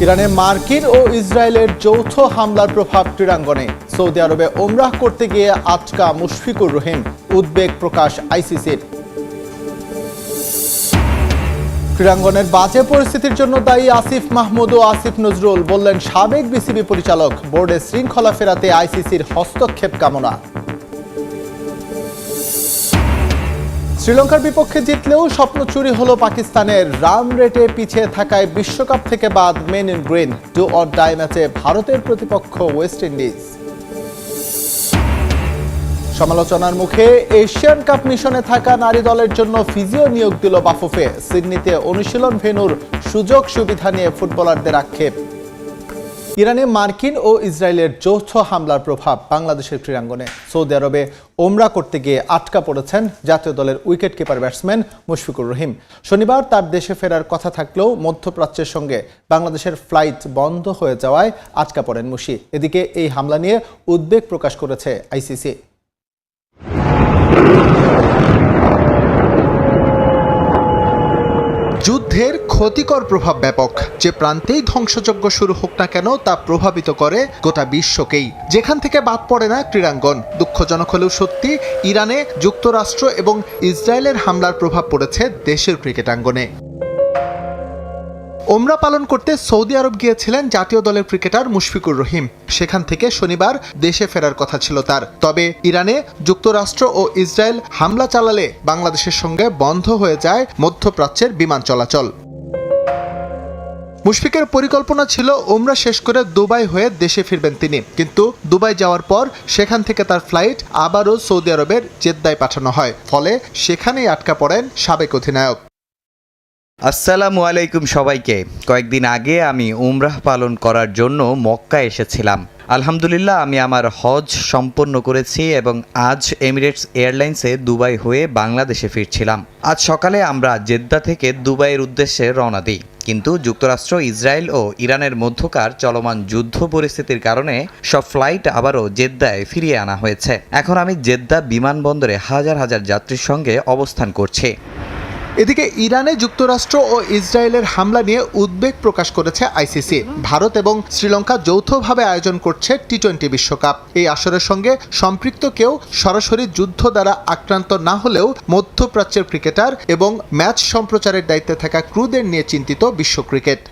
ইরানে মার্কিন ও ইসরায়েলের যৌথ হামলার প্রভাব ক্রীড়াঙ্গনে। সৌদি আরবে ওমরাহ করতে গিয়ে আটকা মুশফিকুর রহিম, উদ্বেগ প্রকাশ আইসিসির। ক্রীড়াঙ্গনের বাজে পরিস্থিতির জন্য দায়ী আসিফ মাহমুদ ও আসিফ নজরুল, বললেন সাবেক বিসিবি পরিচালক। বোর্ডে শৃঙ্খলা ফেরাতে আইসিসির হস্তক্ষেপ কামনা। শ্রীলঙ্কার বিপক্ষে জিতলেও স্বপ্ন চুরি হলো পাকিস্তানের। রান রেটে পিছিয়ে থাকায় বিশ্বকাপ থেকে বাদ men in green. Do or die ম্যাচে ভারতের প্রতিপক্ষ ওয়েস্ট ইন্ডিজ। সমালোচনার মুখে এশিয়ান কাপ মিশনে থাকা নারী দলের জন্য ফিজিও নিয়োগ দিল বাফুফে। সিডনিতে অনুশীলন ভেন্যুর সুযোগ সুবিধা নিয়ে ফুটবলারদের আক্ষেপ। ইরানে মার্কিন ও ইসরায়েলের যৌথ হামলার প্রভাব বাংলাদেশের ক্রীড়াঙ্গনে। সৌদি আরবে ওমরা করতে গিয়ে আটকা পড়েছেন জাতীয় দলের wicket keeper batsman Mushfiqur Rahim. শনিবার তার দেশে ফেরার কথা থাকলেও মধ্যপ্রাচ্যের সঙ্গে বাংলাদেশের ফ্লাইট বন্ধ হয়ে যাওয়ায় আটকা পড়েন মুশি। এদিকে এই হামলা নিয়ে উদ্বেগ প্রকাশ করেছে আইসিসি। যুদ্ধের ক্ষতিকর প্রভাব ব্যাপক। যে প্রান্তেই ধ্বংসযজ্ঞ শুরু হোক না কেন তা প্রভাবিত করে গোটা বিশ্বকেই। যেখান থেকে বাদ পড়ে না ক্রীড়াঙ্গন। দুঃখজনক হলেও সত্যি, ইরানে যুক্তরাষ্ট্র এবং ইসরায়েলের হামলার প্রভাব পড়েছে দেশের ক্রিকেটাঙ্গনে। ওমরা পালন করতে সৌদি আরব গিয়েছিলেন জাতীয় দলের ক্রিকেটার মুশফিকুর রহিম। সেখান থেকে শনিবার দেশে ফেরার কথা ছিল তার। তবে ইরানে যুক্তরাষ্ট্র ও ইসরায়েল হামলা চালালে বাংলাদেশের সঙ্গে বন্ধ হয়ে যায় মধ্যপ্রাচ্যের বিমান চলাচল। মুশফিকের পরিকল্পনা ছিল ওমরা শেষ করে দুবাই হয়ে দেশে ফিরবেন তিনি, কিন্তু দুবাই যাওয়ার পর সেখান থেকে তার ফ্লাইট আবারও সৌদি আরবের জেদ্দায় পাঠানো হয়। ফলে সেখানেই আটকা পড়েন সাবেক অধিনায়ক। আসসালামু আলাইকুম সবাইকে। কয়েকদিন আগে আমি উমরাহ পালন করার জন্য মক্কা এসেছিলাম। আলহামদুলিল্লাহ আমি আমার হজ সম্পন্ন করেছি এবং আজ এমিরেটস এয়ারলাইন্সে দুবাই হয়ে বাংলাদেশে ফিরছিলাম। আজ সকালে আমরা জেদ্দা থেকে দুবাইয়ের উদ্দেশ্যে রওনা দিই, কিন্তু যুক্তরাষ্ট্র, ইসরায়েল ও ইরানের মধ্যকার চলমান যুদ্ধ পরিস্থিতির কারণে সব ফ্লাইট আবারও জেদ্দায় ফিরিয়ে আনা হয়েছে। এখন আমি জেদ্দা বিমানবন্দরে হাজার হাজার যাত্রীর সঙ্গে অবস্থান করছি। এদিকে ইরানে যুক্তরাষ্ট্র ও ইসরায়েলের হামলা নিয়ে উদ্বেগ প্রকাশ করেছে আইসিসি। ভারত এবং শ্রীলঙ্কা যৌথভাবে আয়োজন করছে টি-20 বিশ্বকাপ। এই আসরের সঙ্গে সম্পৃক্ত কেউ সরাসরি যুদ্ধ দ্বারা আক্রান্ত না হলেও মধ্যপ্রাচ্যের ক্রিকেটার এবং ম্যাচ সম্প্রচারের দায়িত্বে থাকা ক্রুদের নিয়ে চিন্তিত বিশ্ব ক্রিকেট।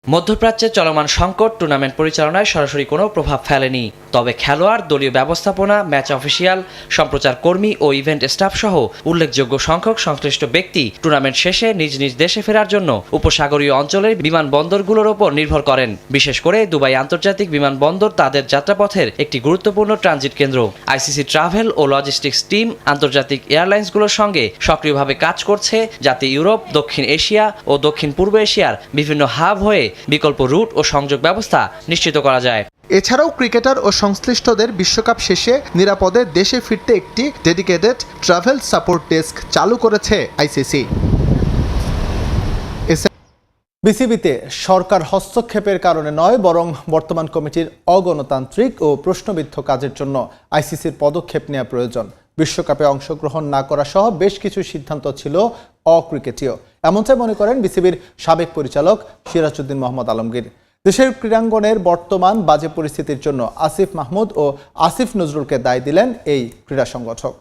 মধ্যপ্রাচ্যে চলমান সংকট টুর্নামেন্ট পরিচালনায় সরাসরি কোনো প্রভাব ফেলেনি। তবে খেলোয়াড়, দলীয় ব্যবস্থাপনা, ম্যাচ অফিসিয়াল, সম্প্রচার কর্মী ও ইভেন্ট স্টাফ সহ উল্লেখযোগ্য সংখ্যক সংশ্লিষ্ট ব্যক্তি টুর্নামেন্ট শেষে নিজ নিজ দেশে ফেরার জন্য উপসাগরীয় অঞ্চলের বিমানবন্দরগুলোর ওপর নির্ভর করেন। বিশেষ করে দুবাই আন্তর্জাতিক বিমানবন্দর তাদের যাত্রাপথের একটি গুরুত্বপূর্ণ ট্রানজিট কেন্দ্র। আইসিসি ট্রাভেল ও লজিস্টিক্স টিম আন্তর্জাতিক এয়ারলাইন্সগুলোর সঙ্গে সক্রিয়ভাবে কাজ করছে, যাতে ইউরোপ, দক্ষিণ এশিয়া ও দক্ষিণ পূর্ব এশিয়ার বিভিন্ন হাব হয়ে বিকল্প রুট ও সংযোগ ব্যবস্থা নিশ্চিত করা যায়। এছাড়াও ক্রিকেটার ও সংশ্লিষ্টদের বিশ্বকাপ শেষে নিরাপদে দেশে ফিরতে একটি ডেডিকেটেড ট্রাভেল সাপোর্ট ডেস্ক চালু করেছে আইসিসি। বিসিবিতে সরকার হস্তক্ষেপের কারণে নয়, বরং বর্তমান কমিটির অগণতান্ত্রিক ও প্রশ্নবিদ্ধ কাজের জন্য আইসিসির পদক্ষেপ নেওয়া প্রয়োজন। বিশ্বকাপে অংশগ্রহণ না করা সহ বেশ কিছু সিদ্ধান্ত ছিল অক্রিকেটীয়, এমনটাই মনে করেন বিসিবির সাবেক পরিচালক সিরাজউদ্দিন মোহাম্মদ আলমগীর। দেশের ক্রীড়াঙ্গনের বর্তমান বাজে পরিস্থিতির জন্য আসিফ মাহমুদ ও আসিফ নজরুলকে দায় দিলেন এই ক্রীড়া সংগঠক।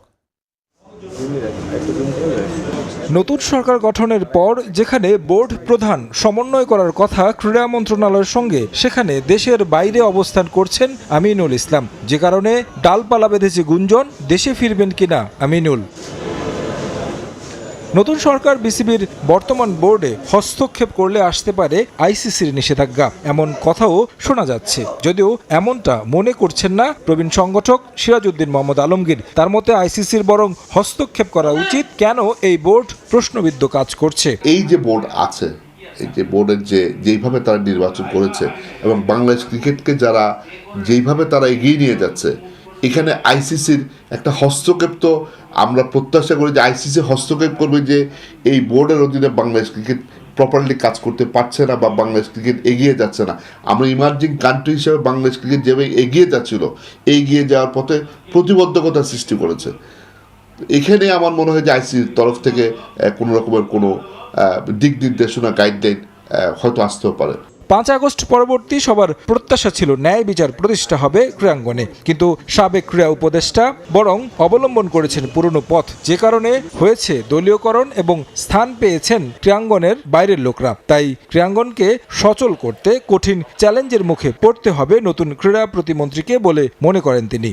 নতুন সরকার গঠনের পর যেখানে বোর্ড প্রধান সমন্বয় করার কথা ক্রীড়া মন্ত্রণালয়ের সঙ্গে, সেখানে দেশের বাইরে অবস্থান করছেন আমিনুল ইসলাম। যে কারণে ডালপালা বেঁধেছে গুঞ্জন, দেশে ফিরবেন কিনা আমিনুল। নতুন সরকার বিসিবির বর্তমান বোর্ডে হস্তক্ষেপ করলে আসতে পারে আইসিসির নিষেধাজ্ঞা, এমন কথাও শোনা যাচ্ছে। যদিও এমনটা মনে করছেন না প্রবীণ সংগঠক সিরাজউদ্দিন মোহাম্মদ আলমগীর। তার মতে আইসিসির বরং হস্তক্ষেপ করা উচিত। কেন এই বোর্ড প্রশ্নবিদ্ধ কাজ করছে? এই যে বোর্ড আছে, এই যে বোর্ডের যেইভাবে তারা নির্বাচন করেছে এবং বাংলাদেশ ক্রিকেটকে যারা যেইভাবে তারা এগিয়ে নিয়ে যাচ্ছে, এখানে আইসিসির একটা হস্তক্ষেপ তো আমরা প্রত্যাশা করি যে আইসিসি হস্তক্ষেপ করবে যে এই বোর্ডের অধীনে বাংলাদেশ ক্রিকেট প্রপারলি কাজ করতে পারছে না বা বাংলাদেশ ক্রিকেট এগিয়ে যাচ্ছে না। আমরা ইমার্জিং কান্ট্রি হিসেবে বাংলাদেশ ক্রিকেট যেভাবে এগিয়ে যাচ্ছিল, এগিয়ে যাওয়ার পথে প্রতিবদ্ধকতা সৃষ্টি করেছে। এখানে আমার মনে হয় যে আইসিসির তরফ থেকে কোনো রকমের কোনো দিক নির্দেশনা, গাইডলাইন হয়তো আসতেও পারে। 5 আগস্ট পরবর্তী সবার প্রত্যাশা ছিল ন্যায় বিচার প্রতিষ্ঠা হবে ক্রীড়াঙ্গনে, কিন্তু সাবেক ক্রীড়া উপদেষ্টা বরং অবলম্বন করেছেন পুরনো পথ, যে কারণে হয়েছে দলীয়করণ এবং স্থান পেয়েছেন ক্রীড়াঙ্গনের বাইরের লোকরা। তাই ক্রীড়াঙ্গনকে সচল করতে কঠিন চ্যালেঞ্জের মুখে পড়তে হবে নতুন ক্রীড়া প্রতিমন্ত্রীকে বলে মনে করেন তিনি।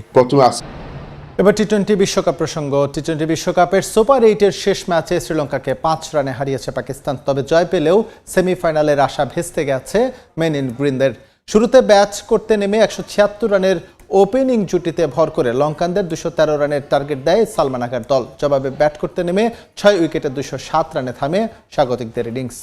এবার টি-20 বিশ্বকাপ প্রসঙ্গ। টি-20 বিশ্বকাপের সুপার 8-এর শেষ ম্যাচে শ্রীলঙ্কাকে 5 রানে হারিয়েছে পাকিস্তান। তবে জয় পেলেও সেমিফাইনালের আশা ভেস্তে গেছে মেন ইন গ্রিনদের। শুরুতে ব্যাট করতে নেমে 176 রানের ওপেনিং জুটিতে ভর করে লঙ্কানদের 213 রানের টার্গেট দেয় সালমান আগার দল। জবাবে ব্যাট করতে নেমে 6 উইকেটে 207 রানে থামে স্বাগতিকদের ইনিংস।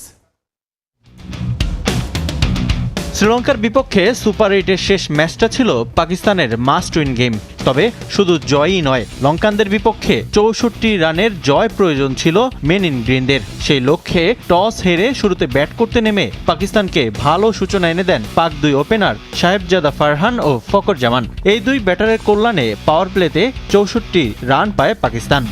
শ্রীলঙ্কার বিপক্ষে সুপার 8-এর শেষ ম্যাচটা ছিল পাকিস্তানের মাস্ট উইন গেম। তবে শুধু জয়ই নয়, লঙ্কানদের বিপক্ষে 64 রানের জয় প্রয়োজন ছিল মেন ইন গ্রিনদের। সেই লক্ষ্যে টস হেরে শুরুতে ব্যাট করতে নেমে পাকিস্তানকে ভালো সূচনা এনে দেন পাক 2 ওপেনার সাহেবজাদা ফারহান ও ফকর জামান। এই 2 ব্যাটারের কল্যাণে পাওয়ার প্লেতে 64 রান পায় পাকিস্তান।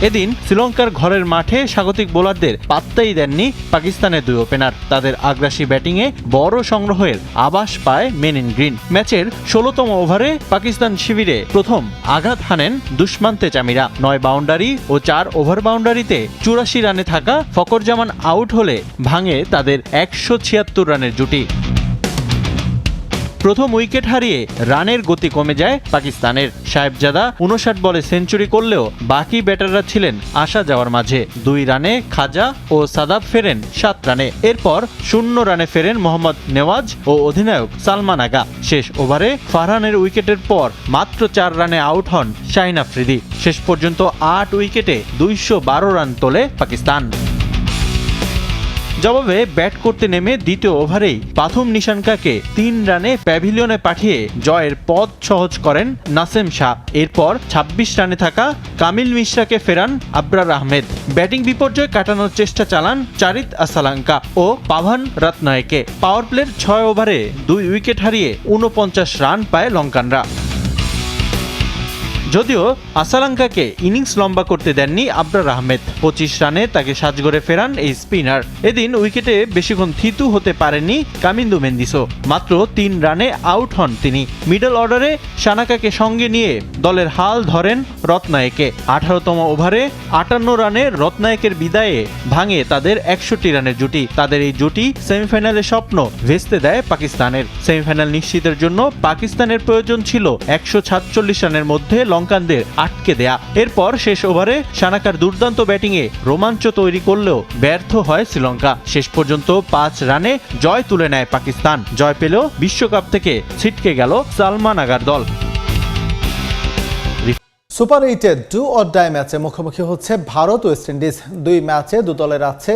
এদিন শ্রীলঙ্কার ঘরের মাঠে স্বাগতিক বোলারদের পাত্তাই দেননি পাকিস্তানের 2 ওপেনার। তাদের আগ্রাসী ব্যাটিংয়ে বড় সংগ্রহের আভাস পায় মেন ইন গ্রিন। ম্যাচের 16তম ওভারে পাকিস্তান শিবিরে প্রথম আঘাত হানেন দুষ্মান্তে চামিরা। 9 বাউন্ডারি ও 4 ওভার বাউন্ডারিতে 84 রানে থাকা ফকর জামান আউট হলে ভাঙে তাদের 176 রানের জুটি। প্রথম উইকেট হারিয়ে রানের গতি কমে যায় পাকিস্তানের। সাহেবজাদা 59 বলে সেঞ্চুরি করলেও বাকি ব্যাটাররা ছিলেন আসা যাওয়ার মাঝে। 2 রানে খাজা ও সাদাব ফেরেন 7 রানে। এরপর 0 রানে ফেরেন মোহাম্মদ নেওয়াজ ও অধিনায়ক সালমান আগা। শেষ ওভারে ফারহানের উইকেটের পর মাত্র 4 রানে আউট হন শাহিন আফ্রিদি। শেষ পর্যন্ত 8 উইকেটে 212 রান তোলে পাকিস্তান। জবাবে ব্যাট করতে নেমে দ্বিতীয় ওভারেই প্রথম নিশানকাকে 3 রানে প্যাভিলিয়নে পাঠিয়ে জয়ের পথ সহজ করেন নাসেম শাহ। এরপর 26 রানে থাকা কামিল মিশ্রাকে ফেরান আবরার আহমেদ। ব্যাটিং বিপর্যয় কাটানোর চেষ্টা চালান চারিত আসালাঙ্কা ও পাভান রত্নায়কে। পাওয়ার প্লের 6 ওভারে 2 উইকেট হারিয়ে 49 রান পায় লঙ্কানরা। যদিও আসালাঙ্কাকে ইনিংস লম্বা করতে দেননি আবরার আহমেদ। 25 রানে তাকে সাজঘরে ফেরান এই স্পিনার। এদিন উইকেটে বেশিক্ষণ থিতু হতে পারেননি কামিন্দু মেন্দিসো। মাত্র 3 রানে আউট হন তিনি। মিডল অর্ডারে সানাকাকে সঙ্গে নিয়ে দলের হাল ধরেন রত্নায়কে। 18তম ওভারে 58 রানে রত্নায়কের বিদায়ে ভাঙে তাদের 61 রানের জুটি। তাদের এই জুটি সেমিফাইনালের স্বপ্ন ভেস্তে দেয় পাকিস্তানের। সেমিফাইনাল নিশ্চিতের জন্য পাকিস্তানের প্রয়োজন ছিল 146 রানের মধ্যে লঙ্কানদের আটকে দেয়া। এরপর শেষ ওভারে সানাকার দুর্দান্ত ব্যাটিংয়ে রোমাঞ্চ তৈরি করলেও ব্যর্থ হয় শ্রীলঙ্কা। শেষ পর্যন্ত 5 রানে জয় তুলে নেয় পাকিস্তান। জয় পেলেও বিশ্বকাপ থেকে ছিটকে গেল সালমান আগার দল। সুপার 8-এর ডু অর ডাই ম্যাচে মুখোমুখি হচ্ছে ভারত ওয়েস্ট ইন্ডিজ। 2 ম্যাচে 2 দলের আছে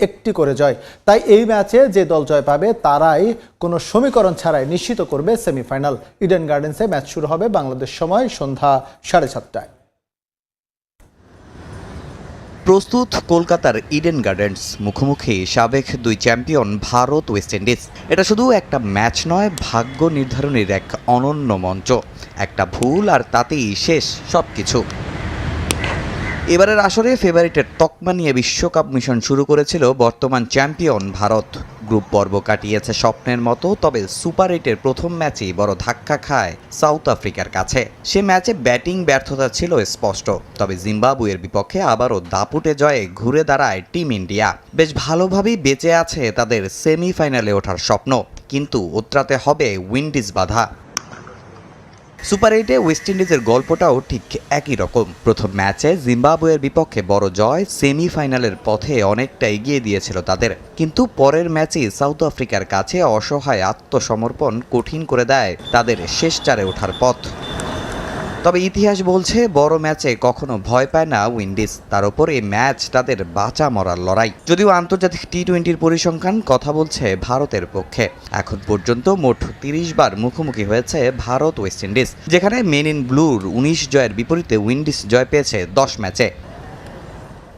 একটি করে জয়। তাই এই ম্যাচে যে দল জয় পাবে তারাই কোনো সমীকরণ ছাড়াই নিশ্চিত করবে সেমিফাইনাল। ইডেন গার্ডেন্সে ম্যাচ শুরু হবে বাংলাদেশ সময় সন্ধ্যা 7:30টায়। প্রস্তুত কলকাতার ইডেন গার্ডেন্স, মুখোমুখি সাবেক 2 চ্যাম্পিয়ন ভারত ওয়েস্ট ইন্ডিজ। এটা শুধু একটা ম্যাচ নয়, ভাগ্য নির্ধারণের এক অনন্য মঞ্চ। একটা ভুল আর তাতেই শেষ সবকিছু। এবারের আসরে ফেভারিটের তকমা নিয়ে বিশ্বকাপ মিশন শুরু করেছিল বর্তমান চ্যাম্পিয়ন ভারত। গ্রুপ পর্ব কাটিয়েছে স্বপ্নের মতো, তবে সুপার 8-এর প্রথম ম্যাচেই বড় ধাক্কা খায় সাউথ আফ্রিকার কাছে। সে ম্যাচে ব্যাটিং ব্যর্থতা ছিল স্পষ্ট, তবে জিম্বাবুয়ের বিপক্ষে আবারও দাপুটে জয়ে ঘুরে দাঁড়ায় টিম ইন্ডিয়া। বেশ ভালোভাবেই বেঁচে আছে তাদের সেমিফাইনালে ওঠার স্বপ্ন, কিন্তু উতরাতে হবে উইন্ডিজ বাধা। সুপার 8-এ ওয়েস্ট ইন্ডিজের গল্পটাও ঠিক একই রকম। প্রথম ম্যাচে জিম্বাবুয়ের বিপক্ষে বড় জয় সেমিফাইনালের পথে অনেকটা এগিয়ে দিয়েছিল তাদের, কিন্তু পরের ম্যাচেই সাউথ আফ্রিকার কাছে অসহায় আত্মসমর্পণ কঠিন করে দেয় তাদের শেষ 4-এ ওঠার পথ। তবে ইতিহাস বলছে বড় ম্যাচে কখনো ভয় পায় না উইন্ডিজ। তার উপর এই ম্যাচ তাদের বাঁচা মরার লড়াই। যদিও আন্তর্জাতিক টি-20-র পরিসংখ্যান কথা বলছে ভারতের পক্ষে। এখন পর্যন্ত মোট 30 বার মুখোমুখি হয়েছে ভারত ওয়েস্ট ইন্ডিজ, যেখানে মেন ইন ব্লুর 19 জয়ের বিপরীতে উইন্ডিজ জয় পেয়েছে 10 ম্যাচে।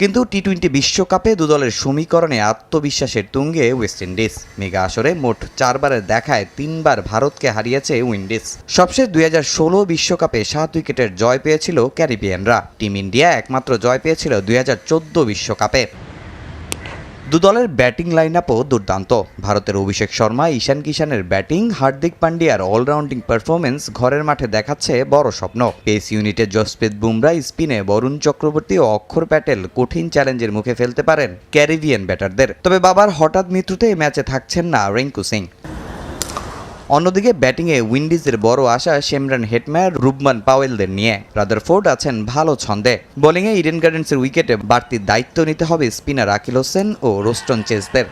কিন্তু টি-20 বিশ্বকাপে 2 দলের সমীকরণে আত্মবিশ্বাসের তুঙ্গে ওয়েস্ট ইন্ডিজ। মেগা আসরে মোট 4 বারের দেখায় 3 বার ভারতকে হারিয়েছে উইন্ডিজ। সবশেষ 2016 বিশ্বকাপে 7 উইকেটের জয় পেয়েছিল ক্যারিবিয়ানরা। টিম ইন্ডিয়া একমাত্র জয় পেয়েছিল 2014 বিশ্বকাপে। দুদলের ব্যাটিং লাইন আপও দুর্দান্ত। ভারতের অভিষেক শর্মা, ঈশান কিষানের ব্যাটিং, হার্দিক পান্ডিয়ার অলরাউন্ডিং পারফরমেন্স ঘরের মাঠে দেখাচ্ছে বড় স্বপ্ন। পেস ইউনিটে জসপ্রীত বুমরা, স্পিনে বরুণ চক্রবর্তী ও অক্ষর প্যাটেল কঠিন চ্যালেঞ্জের মুখে ফেলতে পারেন ক্যারিবিয়ান ব্যাটারদের। তবে বাবার হঠাৎ মৃত্যুতে এই ম্যাচে থাকছেন না রিঙ্কু সিং। অন্যদিকে ব্যাটিংয়ে উইন্ডিজের বড় আশা শেমরন হেটমায়ার, রুবমান পাওয়েলদের নিয়ে। রাদারফোর্ড আছেন ভালো ছন্দে। বোলিংয়ে ইডেন গার্ডেন্সের উইকেটে বাড়তি দায়িত্ব নিতে হবে স্পিনার আকিল হোসেন ও রোস্টন চেজদের।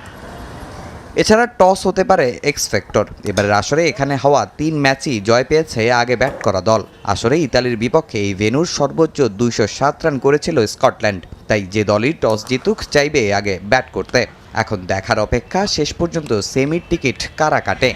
এছাড়া টস হতে পারে এক্স ফ্যাক্টর। এবারের আসরে এখানে হওয়া 3 ম্যাচই জয় পেয়েছে আগে ব্যাট করা দল। আসরে ইতালির বিপক্ষে এই ভেন্যুর সর্বোচ্চ 207 রান করেছিল স্কটল্যান্ড। তাই যে দলই টস জিতুক চাইবে আগে ব্যাট করতে। এখন দেখার অপেক্ষা শেষ পর্যন্ত সেমির টিকিট কারা কাটে।